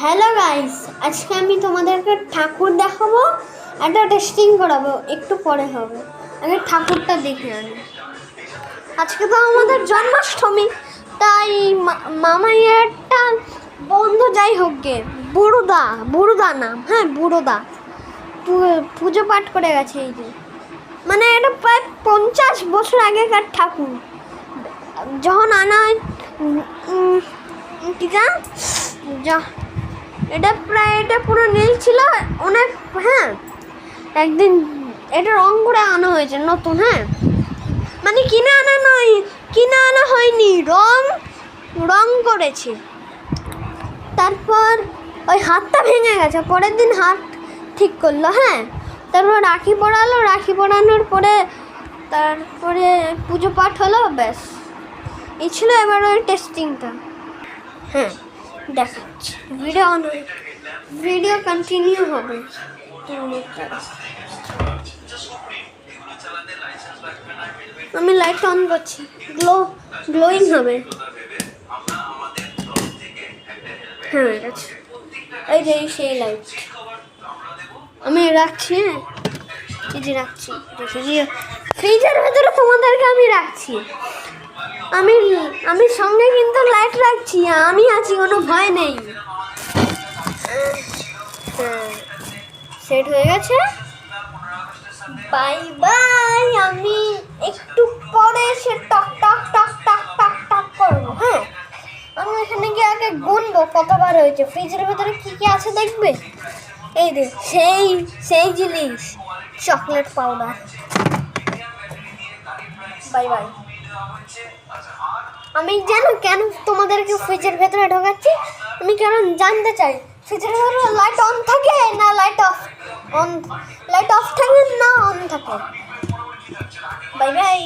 Hello guys, আজকে আমি তোমাদেরকে ঠাকুর দেখাবো, একটা টেস্টিং করাবো, একটু পরে হবে। আগে ঠাকুরটা দেখে আনি। আজকে তো আমাদের জন্মাষ্টমী, তাই মামাইয়েরটা বন্ধু, যাই হোক গে বুড়োদা নাম, হ্যাঁ বুড়োদা পুজো পাঠ করে গেছে। এই যে মানে এটা প্রায় 50 বছর আগেকার ঠাকুর। যখন আনা হয় এটা পুরো নীল ছিল অনেক, হ্যাঁ একদিন এটা রং করে আনা হয়েছে নতুন, হ্যাঁ মানে কিনে আনা হয়নি, রং করেছে। তারপর ওই হাতটা ভেঙে গেছে, পরের দিন হাত ঠিক করলো, হ্যাঁ তারপর রাখি পরানোর পরে তারপরে পুজো পাঠ হলো, ব্যাস এই ছিল এবার ওই টেস্টিংটা। হ্যাঁ দেখাচ্ছি, ভিডিও কন্টিনিউ হবে। আমি লাইট অন করছি, গ্লোয়িং হবে। হ্যাঁ এই যে সেই লাইট আমি রাখছি, হ্যাঁ এই যে রাখছি, ফ্রিজের ভেতরে তোমাদেরকে আমি রাখছি। আমি সঙ্গে কিন্তু লাইট রাখছি, আমি আছি, কোনো ভয় নেই। সেট হয়ে গেছে, বাই বাই। আমি একটু পরে এসে টক টক টক টক টক টক করবো। হ্যাঁ আমি এখানে গিয়ে আগে গুনবো কতবার হয়েছে, ফ্রিজের ভেতরে কি কি আছে দেখবে। এই যে সেই জিনিস, চকলেট পাউডার। Bye bye. আমি জানো কেন তোমাদেরকে ফ্রিজের ভেতরে ঢোকাচ্ছি, আমি কেন জানতে চাই। ফ্রিজের ভেতরে লাইট অন থাকে না লাইট অফ থাকে না অন থাকে। Bye bye.